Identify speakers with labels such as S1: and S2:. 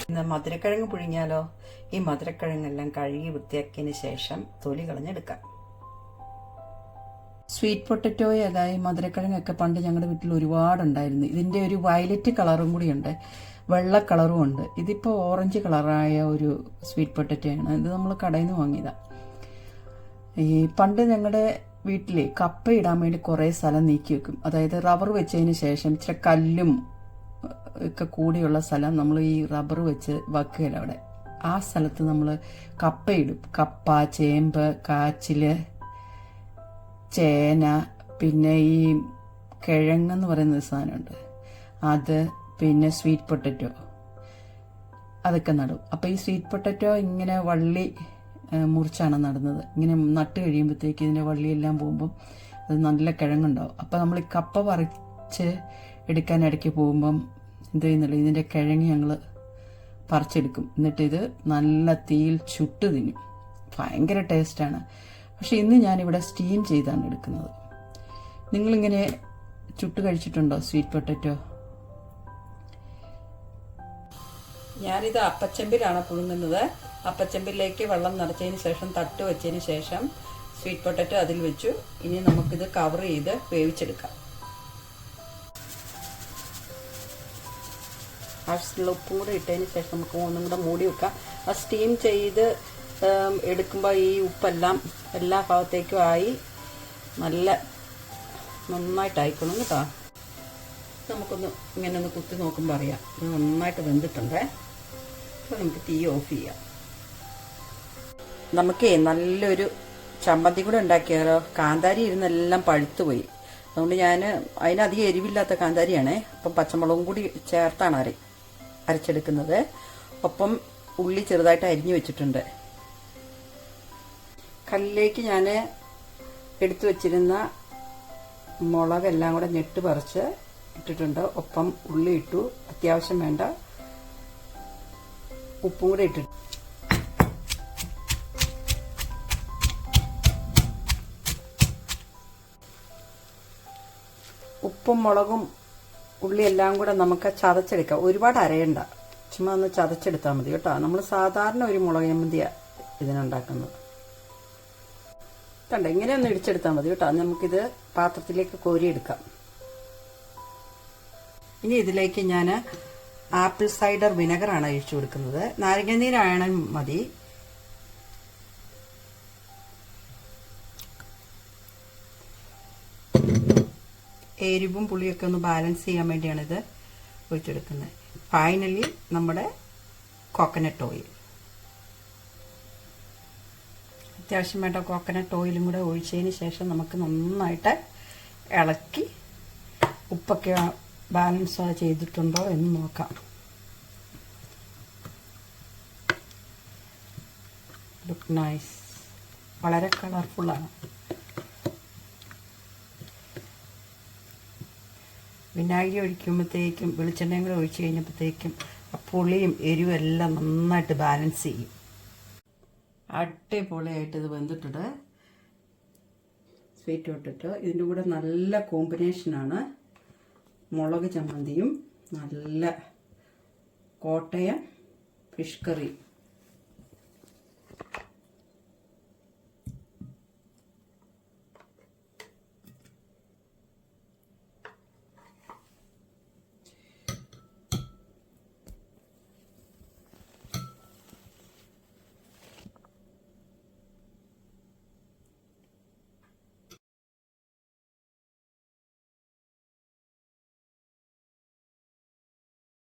S1: ഇന്ന് മധുരക്കിഴങ്ങ് പുഴുങ്ങിയാലോ? ഈ മധുരക്കിഴങ്ങെല്ലാം കഴുകി വൃത്തിയാക്കിയതിന് ശേഷം തൊലി കളഞ്ഞെടുക്കാം. സ്വീറ്റ് പൊട്ടറ്റോയൊക്കെ ഈ മധുരക്കിഴങ്ങൊക്കെ പണ്ട് ഞങ്ങളുടെ വീട്ടിൽ ഒരുപാടുണ്ടായിരുന്നു. ഇതിൻ്റെ ഒരു വയലറ്റ് കളറും കൂടിയുണ്ട്, വെള്ള കളറും ഉണ്ട്. ഇതിപ്പോൾ ഓറഞ്ച് കളറായ ഒരു സ്വീറ്റ് പൊട്ടറ്റോയാണ്. ഇത് നമ്മൾ കടയിൽ നിന്ന് വാങ്ങിയതാണ്. ഈ പണ്ട് ഞങ്ങളുടെ വീട്ടിൽ കപ്പ ഇടാൻ വേണ്ടി കുറേ സ്ഥലം നീക്കി വെക്കും. അതായത് റബ്ബർ വെച്ചതിന് ശേഷം ഇച്ചിരി കല്ലും ഒക്കെ കൂടിയുള്ള സ്ഥലം നമ്മൾ ഈ റബ്ബർ വെച്ച് വക്കുകയില്ല അവിടെ. ആ സ്ഥലത്ത് നമ്മൾ കപ്പയിടും. കപ്പ, ചേമ്പ്, കാച്ചില്, ചേന, പിന്നെ ഈ കിഴങ്ങെന്ന് പറയുന്ന സാധനമുണ്ട് അത്, പിന്നെ സ്വീറ്റ് പൊട്ടറ്റോ, അതൊക്കെ നടും. അപ്പോൾ ഈ സ്വീറ്റ് പൊട്ടറ്റോ ഇങ്ങനെ വള്ളി മുറിച്ചാണ് നടുന്നത്. ഇങ്ങനെ നട്ട് കഴിയുമ്പോഴത്തേക്ക് ഇതിൻ്റെ വള്ളിയെല്ലാം പോകുമ്പം അത് നല്ല കിഴങ്ങുണ്ടാവും. അപ്പോൾ നമ്മൾ ഈ കപ്പ പറിച്ച് എടുക്കാൻ ഇടയ്ക്ക് പോകുമ്പം എന്ത് ചെയ്യുന്നില്ല, ഇതിൻ്റെ കിഴങ്ങ് ഞങ്ങൾ പറിച്ചെടുക്കും. എന്നിട്ടിത് നല്ല തീയിൽ ചുട്ട് തിന്നും. ഭയങ്കര ടേസ്റ്റാണ്. പക്ഷെ ഇന്ന് ഞാനിവിടെ സ്റ്റീം ചെയ്താണ് എടുക്കുന്നത്. നിങ്ങളിങ്ങനെ ചുട്ട് കഴിച്ചിട്ടുണ്ടോ സ്വീറ്റ് പൊട്ടറ്റോ? ഞാനിത് അപ്പച്ചെമ്പിലാണ് പുഴുങ്ങുന്നത്. അപ്പച്ചെമ്പിലേക്ക് വെള്ളം നിറച്ചതിന് ശേഷം തട്ട് വെച്ചതിന് ശേഷം സ്വീറ്റ് പൊട്ടറ്റോ അതിൽ വെച്ചു. ഇനി നമുക്കിത് കവർ ചെയ്ത് വേവിച്ചെടുക്കാം. ആവശ്യമുള്ള ഉപ്പും കൂടെ ഇട്ടതിന് ശേഷം നമുക്ക് ഒന്നും കൂടെ മൂടി വെക്കാം. ആ സ്റ്റീം ചെയ്ത് എടുക്കുമ്പോൾ ഈ ഉപ്പെല്ലാം എല്ലാ ഭാഗത്തേക്കും ആയി നല്ല നന്നായിട്ടായിക്കണം കേട്ടോ. നമുക്കൊന്ന് ഇങ്ങനെ ഒന്ന് കുത്തി നോക്കുമ്പോൾ അറിയാം ഇത് നന്നായിട്ട് വെന്തിട്ടുണ്ട്. അപ്പോൾ നമുക്ക് തീ ഓഫ് ചെയ്യാം. നമുക്കേ നല്ലൊരു ചമ്മന്തി കൂടെ ഉണ്ടാക്കിയാലോ? കാന്താരി ഇരുന്നെല്ലാം പഴുത്തുപോയി. അതുകൊണ്ട് ഞാൻ അതിനധികം എരിവില്ലാത്ത കാന്താരിയാണേ. അപ്പം പച്ചമുളകും കൂടി ചേർത്താണ് അരച്ചെടുക്കുന്നത്. ഒപ്പം ഉള്ളി ചെറുതായിട്ട് അരിഞ്ഞു വെച്ചിട്ടുണ്ട്. കല്ലിലേക്ക് ഞാൻ എടുത്തു വച്ചിരുന്ന മുളകെല്ലാം കൂടെ ഞെട്ട് പറിച്ച് ഇട്ടിട്ടുണ്ട്. ഒപ്പം ഉള്ളി ഇട്ടു. അത്യാവശ്യം വേണ്ട ഉപ്പും കൂടെ ഇട്ടിട്ടു. ഉപ്പും മുളകും ഉള്ളി എല്ലാം കൂടെ നമുക്ക് ചതച്ചെടുക്കാം. ഒരുപാട് അരയണ്ട, ചുമ്മാ ഒന്ന് ചതച്ചെടുത്താൽ മതി കേട്ടോ. നമ്മൾ സാധാരണ ഒരു മുളക് ചമ്മന്തിയാണ് ഇതിനുണ്ടാക്കുന്നത്. കണ്ട ഇങ്ങനെ ഒന്ന് ഇടിച്ചെടുത്താൽ മതി കേട്ടോ. നമുക്കിത് പാത്രത്തിലേക്ക് കോരിയെടുക്കാം. ഇനി ഇതിലേക്ക് ഞാൻ ആപ്പിൾ സൈഡർ വിനെഗറാണ് ഒഴിച്ചു കൊടുക്കുന്നത്. നാരങ്ങാനീരായാലും മതി. എരിവും പുളിയൊക്കെ ഒന്ന് ബാലൻസ് ചെയ്യാൻ വേണ്ടിയാണ് ഇത് ഒഴിച്ചെടുക്കുന്നത്. ഫൈനലി നമ്മുടെ കോക്കനട്ട് ഓയിൽ, അത്യാവശ്യം വേണ്ട കോക്കനട്ട് ഓയിലും കൂടെ ഒഴിച്ചതിന് ശേഷം നമുക്ക് നന്നായിട്ട് ഇളക്കി ഉപ്പൊക്കെ ബാലൻസ് ചെയ്തിട്ടുണ്ടോ എന്ന് നോക്കാം. ലുക്ക് നൈസ്, വളരെ കളർഫുള്ളാണ്. വിനാഗിരി ഒഴിക്കുമ്പോഴത്തേക്കും വെളിച്ചെണ്ണയും കൂടെ ഒഴിച്ച് കഴിഞ്ഞപ്പോഴത്തേക്കും ആ പുളിയും എരിവും എല്ലാം നന്നായിട്ട് ബാലൻസ് ചെയ്യും. അടിപൊളിയായിട്ട് ഇത് വെന്തിട്ടുണ്ട് സ്വീറ്റ് പൊട്ടറ്റോ. ഇതിൻ്റെ കൂടെ നല്ല കോമ്പിനേഷനാണ് മുളക് ചമ്മന്തിയും നല്ല കോട്ടയം ഫിഷ് കറി.